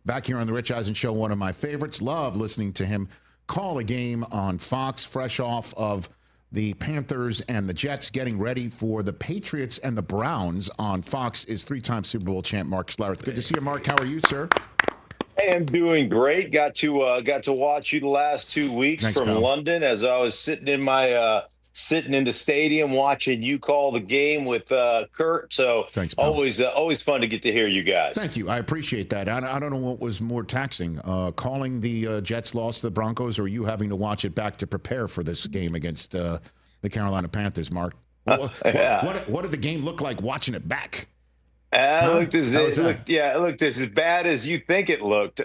Back here on the Rich Eisen Show, one of my favorites. Love listening to him call a game on Fox, fresh off of the Panthers and the Jets getting ready for the Patriots and the Browns on Fox is three-time Super Bowl champ Mark Schlereth. Good to see you, Mark. How are you, sir? Hey, I'm doing great. Got to watch you the last 2 weeks. Thanks, from pal. London as I was sitting in the stadium watching you call the game with Kurt. So thanks, always fun to get to hear you guys. Thank you. I appreciate that. I don't know what was more taxing, calling the Jets loss to the Broncos, or you having to watch it back to prepare for this game against the Carolina Panthers, Mark. What did the game look like watching it back? It looked as bad as you think it looked.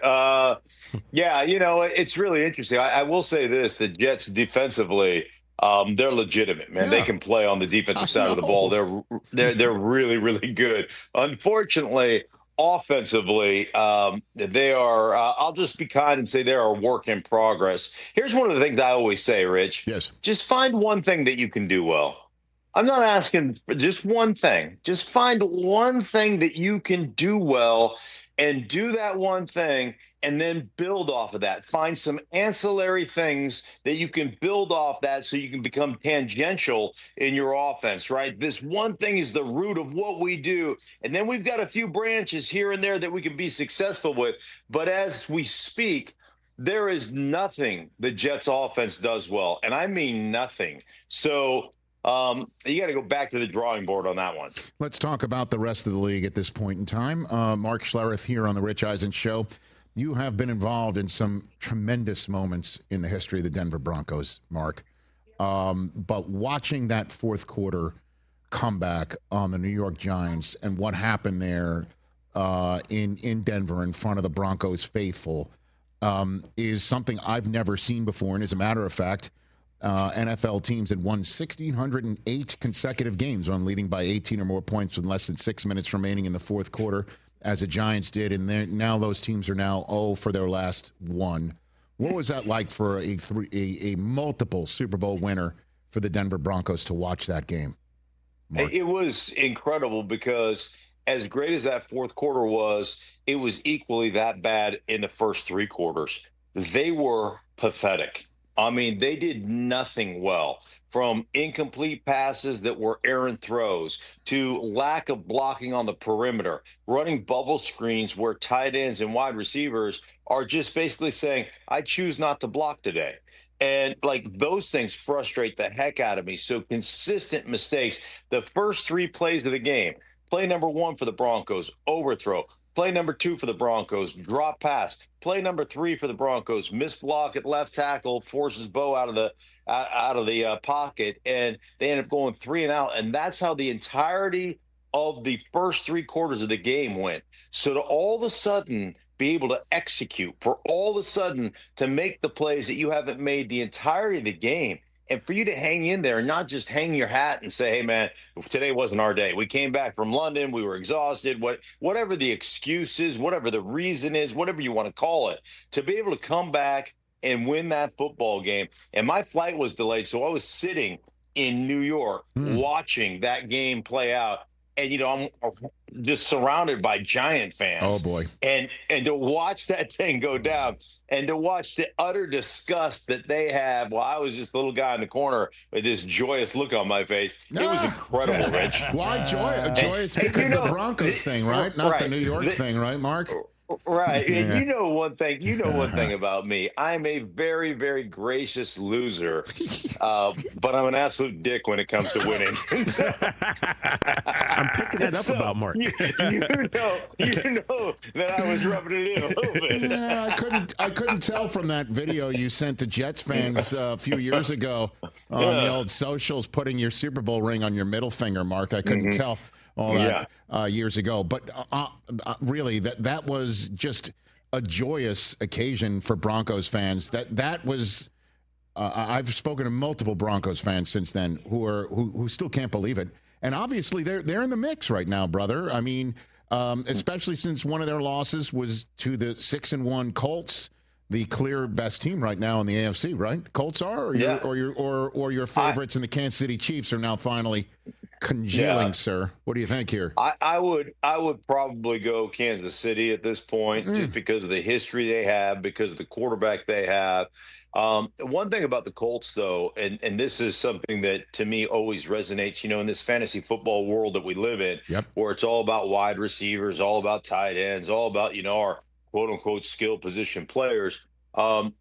It's really interesting. I will say this: the Jets defensively, they're legitimate, man. Yeah. They can play on the defensive side of the ball. They're really, really good. Unfortunately, offensively, they are. I'll just be kind and say they're a work in progress. Here's one of the things I always say, Rich. Yes. Just find one thing that you can do well. I'm not asking for just one thing. Just find one thing that you can do well and do that one thing and then build off of that. Find some ancillary things that you can build off that so you can become tangential in your offense, right? This one thing is the root of what we do. And then we've got a few branches here and there that we can be successful with. But as we speak, there is nothing the Jets offense does well. And I mean nothing. So you got to go back to the drawing board on that one. Let's talk about the rest of the league at this point in time. Mark Schlereth here on the Rich Eisen Show. You have been involved in some tremendous moments in the history of the Denver Broncos, Mark. But watching that fourth quarter comeback on the New York Giants and what happened there in Denver in front of the Broncos faithful is something I've never seen before. And as a matter of fact, NFL teams had won 1,608 consecutive games on leading by 18 or more points with less than 6 minutes remaining in the fourth quarter, as the Giants did. And now those teams are now 0 for their last one. What was that like for a multiple Super Bowl winner for the Denver Broncos to watch that game, Mark? It was incredible because as great as that fourth quarter was, it was equally that bad in the first three quarters. They were pathetic. I mean, they did nothing well, from incomplete passes that were errant throws to lack of blocking on the perimeter, running bubble screens where tight ends and wide receivers are just basically saying, I choose not to block today. And like those things frustrate the heck out of me. So consistent mistakes. The first three plays of the game, play number one for the Broncos, overthrow. Play number two for the Broncos, drop pass. Play number three for the Broncos, missed block at left tackle, forces Bo out of the pocket, and they end up going 3 and out. And that's how the entirety of the first three quarters of the game went. So to all of a sudden be able to execute, for all of a sudden to make the plays that you haven't made the entirety of the game, and for you to hang in there and not just hang your hat and say, hey, man, today wasn't our day. We came back from London. We were exhausted. Whatever the excuse is, whatever the reason is, whatever you want to call it, to be able to come back and win that football game. And my flight was delayed, so I was sitting in New York watching that game play out. And, you know, I'm just surrounded by Giant fans. Oh, boy. And to watch that thing go down and to watch the utter disgust that they have while I was just a little guy in the corner with this joyous look on my face, it was incredible, Rich. Why joy? Joy is because the Broncos thing, right? Not the New York thing, right, Mark? Right. And you know one thing about me. I'm a very, very gracious loser, but I'm an absolute dick when it comes to winning. I'm picking that up about Mark. You know that I was rubbing it in a little bit. Yeah, I couldn't tell from that video you sent to Jets fans a few years ago on the old socials, putting your Super Bowl ring on your middle finger, Mark. I couldn't tell all that years ago. But really, that was just a joyous occasion for Broncos fans. That was I've spoken to multiple Broncos fans since then who still can't believe it. And obviously, they're in the mix right now, brother. I mean, especially since one of their losses was to the 6-1 Colts. the clear best team right now in the AFC, right? Colts are, or your favorites in the Kansas City Chiefs are now finally congealing, sir. What do you think here? I would probably go Kansas City at this point, just because of the history they have, because of the quarterback they have. One thing about the Colts, though, and this is something that to me always resonates, in this fantasy football world that we live in, where it's all about wide receivers, all about tight ends, all about, our quote unquote skill position players. The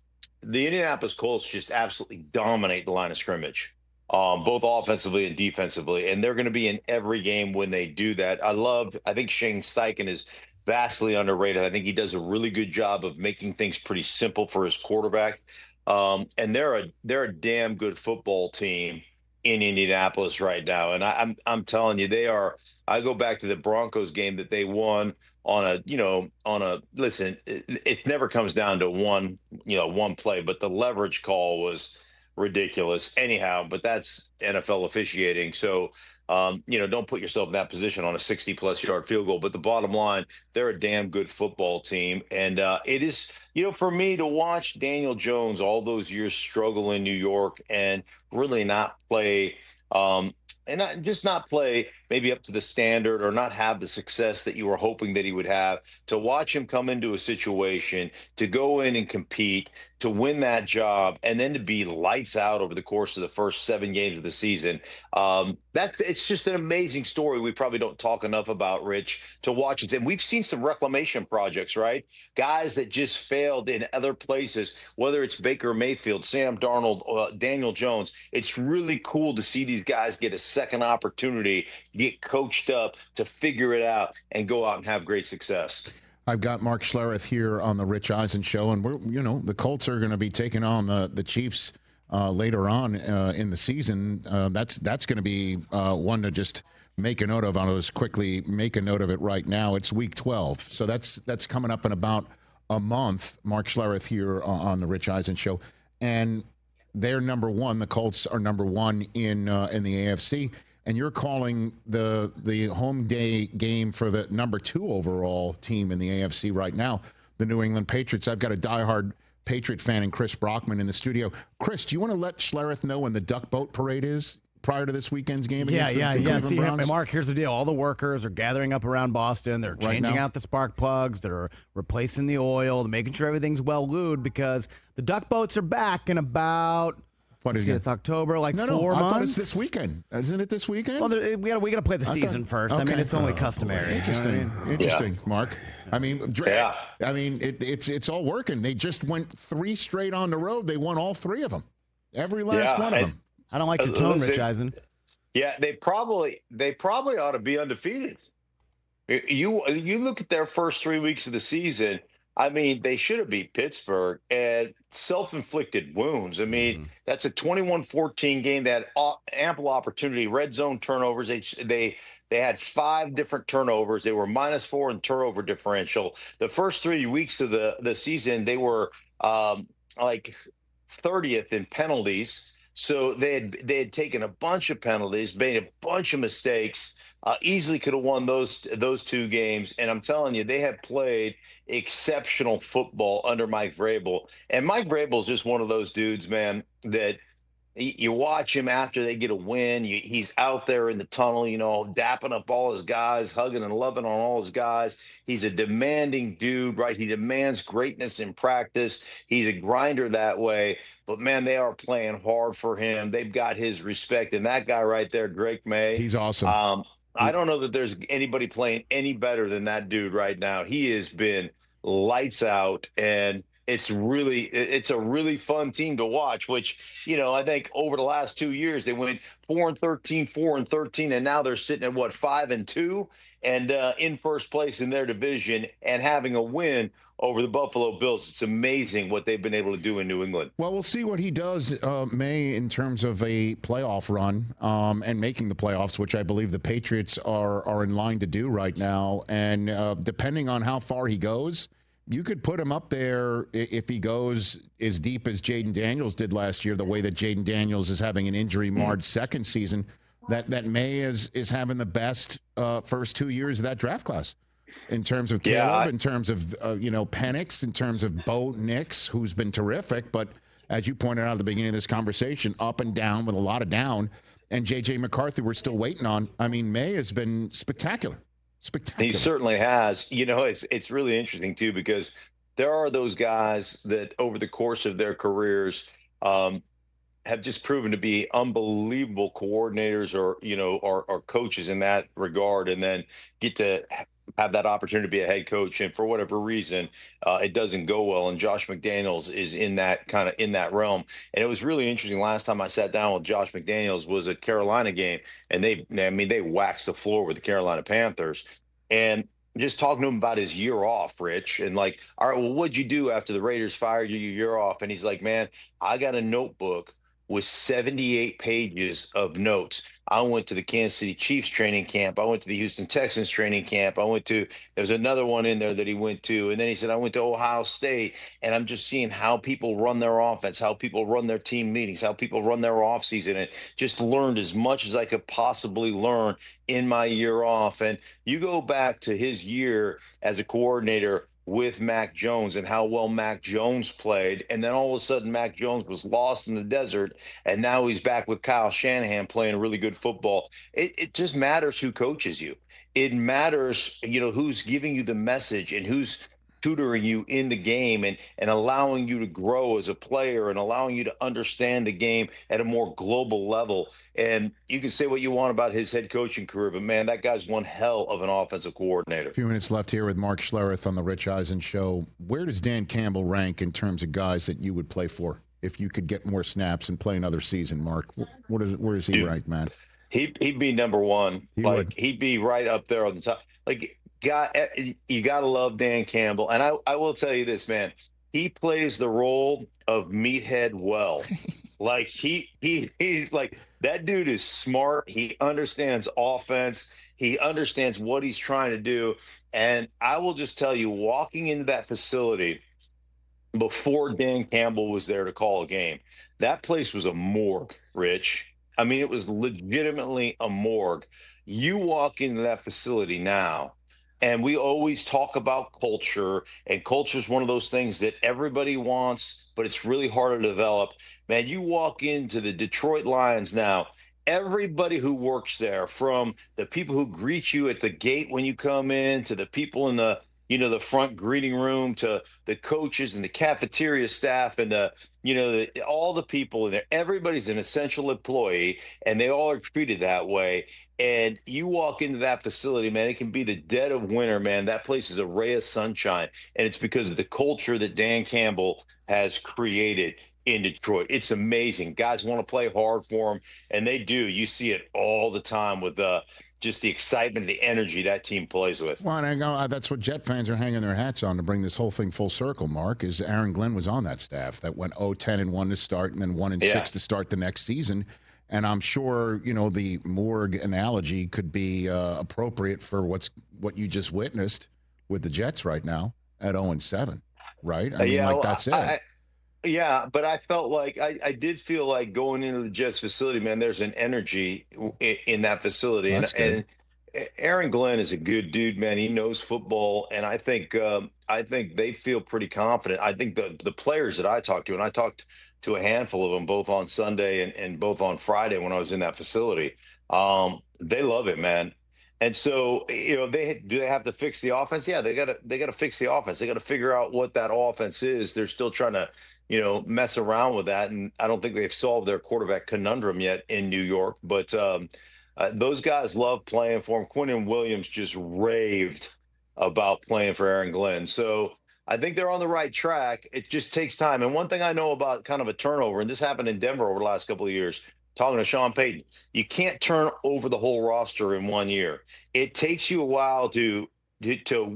Indianapolis Colts just absolutely dominate the line of scrimmage, both offensively and defensively. And they're going to be in every game when they do that. I think Shane Steichen is vastly underrated. I think he does a really good job of making things pretty simple for his quarterback. And they're a damn good football team in Indianapolis right now. And I'm telling you, they are. I go back to the Broncos game that they won listen, it never comes down to one play, but the leverage call was ridiculous anyhow, but that's NFL officiating. So, don't put yourself in that position on a 60+ yard field goal. But the bottom line, they're a damn good football team. And it is, for me to watch Daniel Jones all those years struggle in New York and really not play, not play maybe up to the standard or not have the success that you were hoping that he would have, to watch him come into a situation, to go in and compete, to win that job, and then to be lights out over the course of the first 7 games of the season. It's just an amazing story we probably don't talk enough about, Rich, to watch it. And we've seen some reclamation projects, right? Guys that just failed in other places, whether it's Baker Mayfield, Sam Darnold, Daniel Jones. It's really cool to see these guys get a second opportunity, get coached up to figure it out and go out and have great success. I've got Mark Schlereth here on the Rich Eisen Show, and the Colts are going to be taking on the Chiefs later on in the season. That's going to be one to just make a note of. I'll just quickly make a note of it right now. It's Week 12, so that's coming up in about a month. Mark Schlereth here on the Rich Eisen Show, and they're number one. The Colts are number one in the AFC. And you're calling the home day game for the number 2 overall team in the AFC right now, the New England Patriots. I've got a diehard Patriot fan and Chris Brockman in the studio. Chris, do you want to let Schlereth know when the duck boat parade is prior to this weekend's game? Yeah. See, Mark, here's the deal. All the workers are gathering up around Boston. They're changing out the spark plugs. They're replacing the oil. They're making sure everything's well lubed, because the duck boats are back in about... What is it? It's October, 4 months. I thought it's this weekend. Isn't it this weekend? Well, we got to play the season first. Okay. I mean, it's only customary. Interesting. Interesting, Mark. I mean, it's all working. They just went 3 straight on the road. They won all 3 of them. Every last one of them. I don't like your tone, Rich Eisen. Yeah, they probably ought to be undefeated. You look at their first 3 weeks of the season. I mean, they should have beat Pittsburgh, and self-inflicted wounds. I mean, that's a 21-14 game. They had ample opportunity, red zone turnovers. They had 5 different turnovers. They were -4 in turnover differential. The first 3 weeks of the season, they were 30th in penalties. So they had taken a bunch of penalties, made a bunch of mistakes. Easily could have won those 2 games. And I'm telling you, they have played exceptional football under Mike Vrabel. And Mike Vrabel is just one of those dudes, man, that you watch him after they get a win. He's out there in the tunnel, dapping up all his guys, hugging and loving on all his guys. He's a demanding dude, right? He demands greatness in practice. He's a grinder that way. But, man, they are playing hard for him. They've got his respect. And that guy right there, Drake Maye. He's awesome. I don't know that there's anybody playing any better than that dude right now. He has been lights out, and it's a really fun team to watch, which, I think over the last 2 years, they went 4-13, 4-13, and now they're sitting at 5-2 and in first place in their division and having a win over the Buffalo Bills. It's amazing what they've been able to do in New England. Well, we'll see what he does, May, in terms of a playoff run and making the playoffs, which I believe the Patriots are in line to do right now. And depending on how far he goes, you could put him up there if he goes as deep as Jaden Daniels did last year, the way that Jaden Daniels is having an injury-marred second season, that May is having the best first 2 years of that draft class. in terms of Caleb, in terms of, Penix, in terms of Bo Nix, who's been terrific. But as you pointed out at the beginning of this conversation, up and down with a lot of down. And J.J. McCarthy, we're still waiting on. I mean, Maye has been spectacular. Spectacular. He certainly has. It's really interesting, too, because there are those guys that over the course of their careers have just proven to be unbelievable coordinators or coaches in that regard, and then get to have that opportunity to be a head coach. And for whatever reason, it doesn't go well. And Josh McDaniels is in that realm. And it was really interesting. Last time I sat down with Josh McDaniels was a Carolina game, and they waxed the floor with the Carolina Panthers. And just talking to him about his year off, Rich, and like, all right, well, what'd you do after the Raiders fired you your year off? And he's like, man, I got a notebook with 78 pages of notes. I went to the Kansas City Chiefs training camp. I went to the Houston Texans training camp. There's another one in there that he went to. And then he said, I went to Ohio State, and I'm just seeing how people run their offense, how people run their team meetings, how people run their offseason, and just learned as much as I could possibly learn in my year off. And you go back to his year as a coordinator with Mac Jones and how well Mac Jones played. And then all of a sudden, Mac Jones was lost in the desert. And now he's back with Kyle Shanahan playing really good football. It just matters who coaches you. It matters, who's giving you the message and who's tutoring you in the game and allowing you to grow as a player and allowing you to understand the game at a more global level. And you can say what you want about his head coaching career, but man, that guy's one hell of an offensive coordinator. A few minutes left here with Mark Schlereth on the Rich Eisen Show. Where does Dan Campbell rank in terms of guys that you would play for if you could get more snaps and play another season, Mark? Where is he ranked, man? He'd be number one. He'd be right up there on the top. You gotta love Dan Campbell, and I will tell you this, man. He plays the role of meathead well. He's like, that dude is smart. He understands offense. He understands what he's trying to do. And I will just tell you, walking into that facility before Dan Campbell was there to call a game, that place was a morgue, Rich. I mean, it was legitimately a morgue. You walk into that facility now, and we always talk about culture, and culture is one of those things that everybody wants, but it's really hard to develop. Man, you walk into the Detroit Lions now, everybody who works there, from the people who greet you at the gate when you come in, to the people in the front greeting room, to the coaches and the cafeteria staff and all the people in there, everybody's an essential employee, and they all are treated that way. And you walk into that facility, man, it can be the dead of winter, man. That place is a ray of sunshine. And it's because of the culture that Dan Campbell has created in Detroit. It's amazing. Guys want to play hard for him, and they do. You see it all the time with just the excitement, the energy that team plays with. Well, and that's what Jet fans are hanging their hats on to bring this whole thing full circle, Mark, is Aaron Glenn was on that staff that went 0-10-1 to start, and then 1-6 to start the next season. And I'm sure, the morgue analogy could be appropriate for what you just witnessed with the Jets right now at 0-7, right? I mean, that's it. Yeah, but I felt like I did feel like going into the Jets facility, man, there's an energy in that facility. And Aaron Glenn is a good dude, man. He knows football. And I think they feel pretty confident. I think the players that I talked to, and I talked to a handful of them both on Sunday and both on Friday when I was in that facility, they love it, man. And so, they have to fix the offense? Yeah, they gotta fix the offense. They got to figure out what that offense is. They're still trying to, mess around with that. And I don't think they've solved their quarterback conundrum yet in New York. But those guys love playing for him. Quinnen Williams just raved about playing for Aaron Glenn. So I think they're on the right track. It just takes time. And one thing I know about kind of a turnover, and this happened in Denver over the last couple of years, talking to Sean Payton, you can't turn over the whole roster in 1 year. It takes you a while to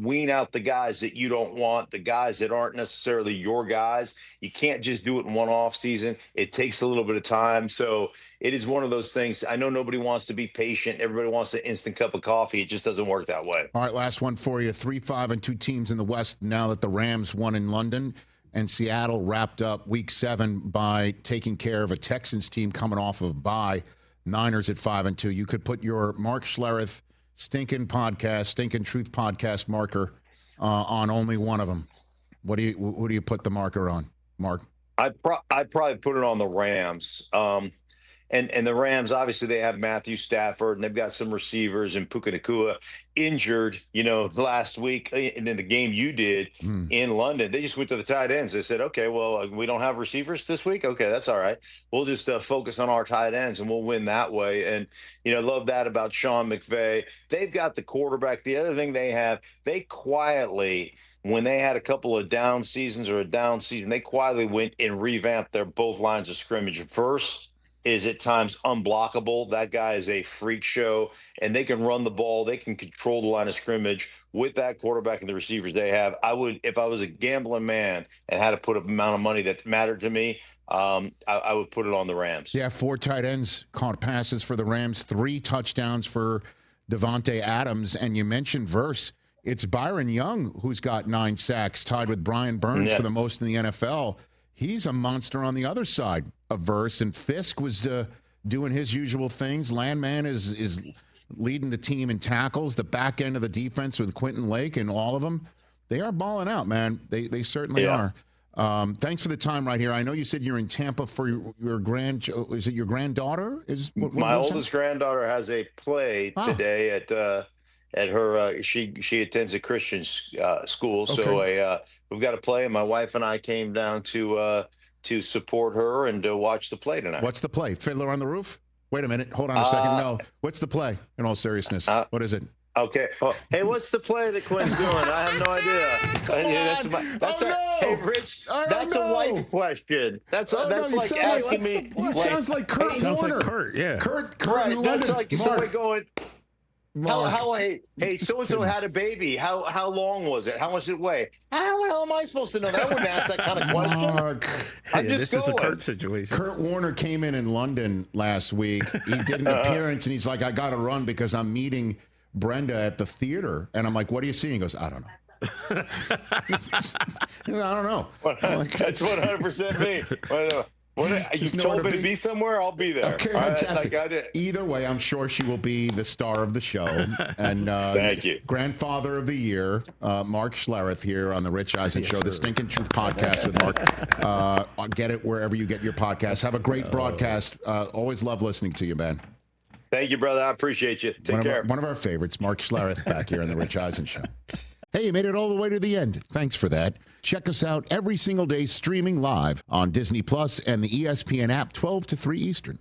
wean out the guys that you don't want, the guys that aren't necessarily your guys. You can't just do it in one off season. It takes a little bit of time. So it is one of those things. I know nobody wants to be patient. Everybody wants an instant cup of coffee. It just doesn't work that way. All right, last one for you. 3-5-2 teams in the West now that the Rams won in London. And Seattle wrapped up Week 7 by taking care of a Texans team coming off of a bye. Niners at 5-2. You could put your Mark Schlereth Stinkin Truth podcast marker on only one of them. Who do you put the marker on, Mark? I'd probably put it on the Rams. And the Rams, obviously, they have Matthew Stafford, and they've got some receivers, and Puka Nacua injured, last week. And then the game you did in London, they just went to the tight ends. They said, okay, well, we don't have receivers this week. Okay, that's all right. We'll just focus on our tight ends, and we'll win that way. And, love that about Sean McVay. They've got the quarterback. The other thing they quietly, when they had a couple of down seasons or a down season, they quietly went and revamped their both lines of scrimmage. First is at times unblockable. That guy is a freak show, and they can run the ball. They can control the line of scrimmage with that quarterback and the receivers they have. I would, if I was a gambling man and had to put an amount of money that mattered to me, I would put it on the Rams. Yeah, 4 tight ends caught passes for the Rams, 3 touchdowns for Devontae Adams, and you mentioned Verse. It's Byron Young who's got 9 sacks, tied with Brian Burns for the most in the NFL. He's a monster on the other side of Verse, and Fisk was doing his usual things. Landman is leading the team in tackles, the back end of the defense with Quentin Lake and all of them. They are balling out, man. They certainly are. Thanks for the time right here. I know you said you're in Tampa for your is it your granddaughter? My oldest granddaughter has a play today at her she attends a Christian school, so we've got a play, and my wife and I came down to support her and to watch the play tonight. What's the play? Fiddler on the Roof? Wait a minute, hold on a second. No, what's the play? In all seriousness, what is it? Okay. Oh, hey, what's the play that Quinn's doing? I have no idea. Hey, Rich, that's a wife question. That's like asking me. Sounds like Kurt. Sounds Warner. like Kurt. Yeah. Kurt. Right. That's like somebody going. Mark. Hey, so-and-so had a baby. How long was it? How much did it weigh? How the hell am I supposed to know that? I wouldn't ask that kind of question. Mark. This is a Kurt situation. Kurt Warner came in London last week. He did an appearance, and he's like, I got to run because I'm meeting Brenda at the theater. And I'm like, what are you seeing? He goes, I don't know. I don't know. That's 100% me. You told me to be somewhere, I'll be there. Okay, fantastic. Either way, I'm sure she will be the star of the show. And thank you. Grandfather of the Year, Mark Schlereth here on the Rich Eisen Show, the Stinkin Truth podcast with Mark. Get it wherever you get your podcast. Have a great broadcast. Always love listening to you, man. Thank you, brother. I appreciate you. Take care. One of our favorites, Mark Schlereth, back here on the Rich Eisen Show. Hey, you made it all the way to the end. Thanks for that. Check us out every single day streaming live on Disney Plus and the ESPN app 12 to 3 Eastern.